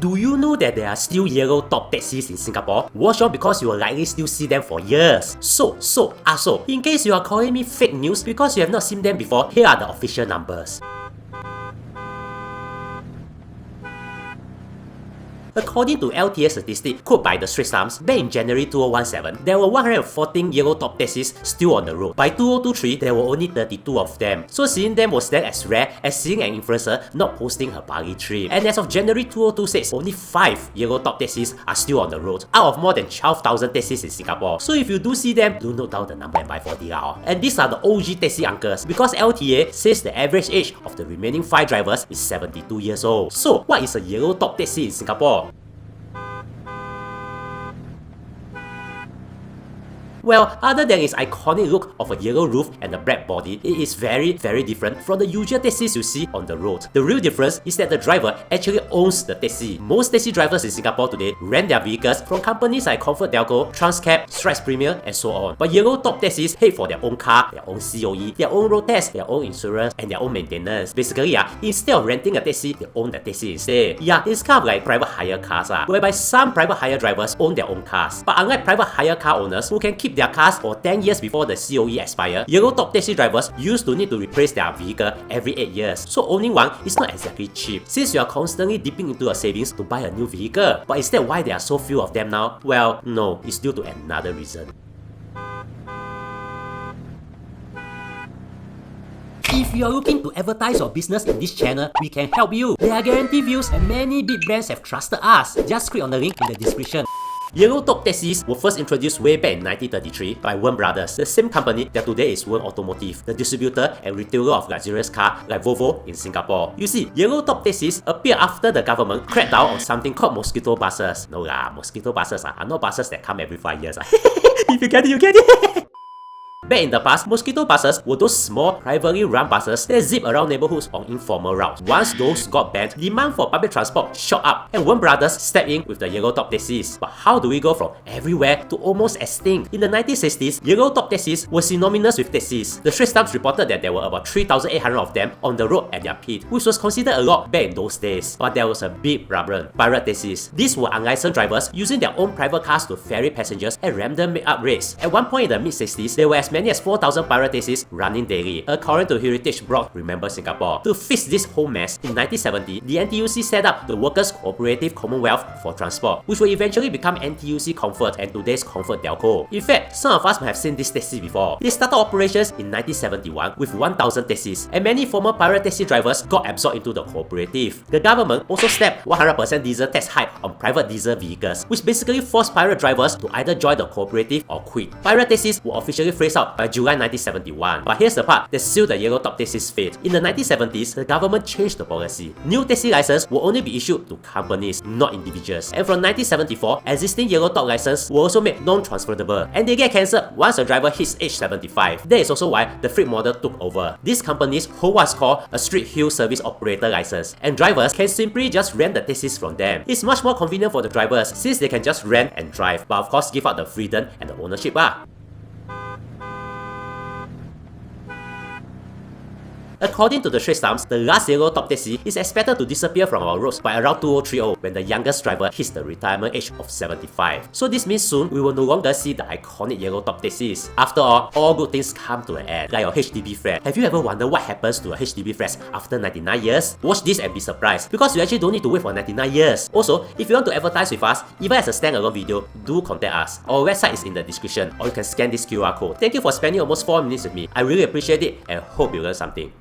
Do you know that there are still yellow top taxis in Singapore? Watch on because you will likely still see them for years. So, in case you are calling me fake news because you have not seen them before, here are the official numbers. According to LTA statistics quoted by the Straits Times, back in January 2017, there were 114 yellow top taxis still on the road. By 2023, there were only 32 of them. So seeing them was then as rare as seeing an influencer not posting her Bali trip. And as of January 2026, only 5 yellow top taxis are still on the road, out of more than 12,000 taxis in Singapore. So if you do see them, do note down the number and buy 40 lah. And these are the OG taxi uncles, because LTA says the average age of the remaining 5 drivers is 72 years old. So what is a yellow top taxi in Singapore? Well, other than its iconic look of a yellow roof and a black body, it is very different from the usual taxis you see on the road. The real difference is that the driver actually owns the taxi. Most taxi drivers in Singapore today rent their vehicles from companies like ComfortDelGro, Transcab, Stripes Premier, and so on. But yellow top taxis pay for their own car, their own COE, their own road tax, their own insurance, and their own maintenance. Basically, instead of renting a taxi, they own the taxi instead. It's kind of like private hire cars, whereby some private hire drivers own their own cars. But unlike private hire car owners who can keep their cars for 10 years before the COE expire, yellow top taxi drivers used to need to replace their vehicle every 8 years. So owning one is not exactly cheap, since you are constantly dipping into your savings to buy a new vehicle. But is that why there are so few of them now? Well, no, it's due to another reason. If you are looking to advertise your business in this channel, we can help you. There are guaranteed views and many big brands have trusted us. Just click on the link in the description. Yellow top taxis were first introduced way back in 1933 by Wearne Brothers, the same company that today is Wearne Automotive, the distributor and retailer of luxurious cars like Volvo in Singapore. You see, yellow top taxis appeared after the government cracked down on something called mosquito buses. No lah, mosquito buses are not buses that come every 5 years. If you get it, you get it! Back in the past, mosquito buses were those small, privately run buses that zip around neighbourhoods on informal routes. Once those got banned, demand for public transport shot up, and Wearne Brothers stepped in with the yellow top taxis. But how do we go from everywhere to almost extinct? In the 1960s, yellow top taxis were synonymous with taxis. The Straits Times reported that there were about 3,800 of them on the road at their peak, which was considered a lot back in those days. But there was a big problem: pirate taxis. These were unlicensed drivers using their own private cars to ferry passengers at random make-up rates. At one point in the mid-60s, there were as many as 4,000 pirate taxis running daily, according to Heritage blog Remember Singapore. To fix this whole mess, in 1970, the NTUC set up the Workers' Cooperative Commonwealth for Transport, which will eventually become NTUC Comfort and today's ComfortDelGro. In fact, some of us might have seen this taxi before. They started operations in 1971 with 1,000 taxis, and many former pirate taxi drivers got absorbed into the cooperative. The government also slapped 100% diesel tax hike on private diesel vehicles, which basically forced pirate drivers to either join the cooperative or quit. Pirate taxis were officially phased out by July 1971. But here's the part that sealed the yellow top taxis fate. In the 1970s, the government changed the policy. New taxi licenses will only be issued to companies, not individuals. And from 1974, existing yellow top licenses were also made non-transferable, and they get cancelled once a driver hits age 75. That is also why the freight model took over. These companies hold what's called a street hill service operator license, and drivers can simply just rent the taxis from them. It's much more convenient for the drivers since they can just rent and drive, but of course give up the freedom and the ownership. According to the Straits Times, the last yellow top taxi is expected to disappear from our roads by around 2030 when the youngest driver hits the retirement age of 75. So this means soon we will no longer see the iconic yellow top taxis. After all good things come to an end, like your HDB flat. Have you ever wondered what happens to a HDB flat after 99 years? Watch this and be surprised, because you actually don't need to wait for 99 years. Also, if you want to advertise with us, even as a standalone video, do contact us. Our website is in the description, or you can scan this QR code. Thank you for spending almost 4 minutes with me. I really appreciate it and hope you learned something.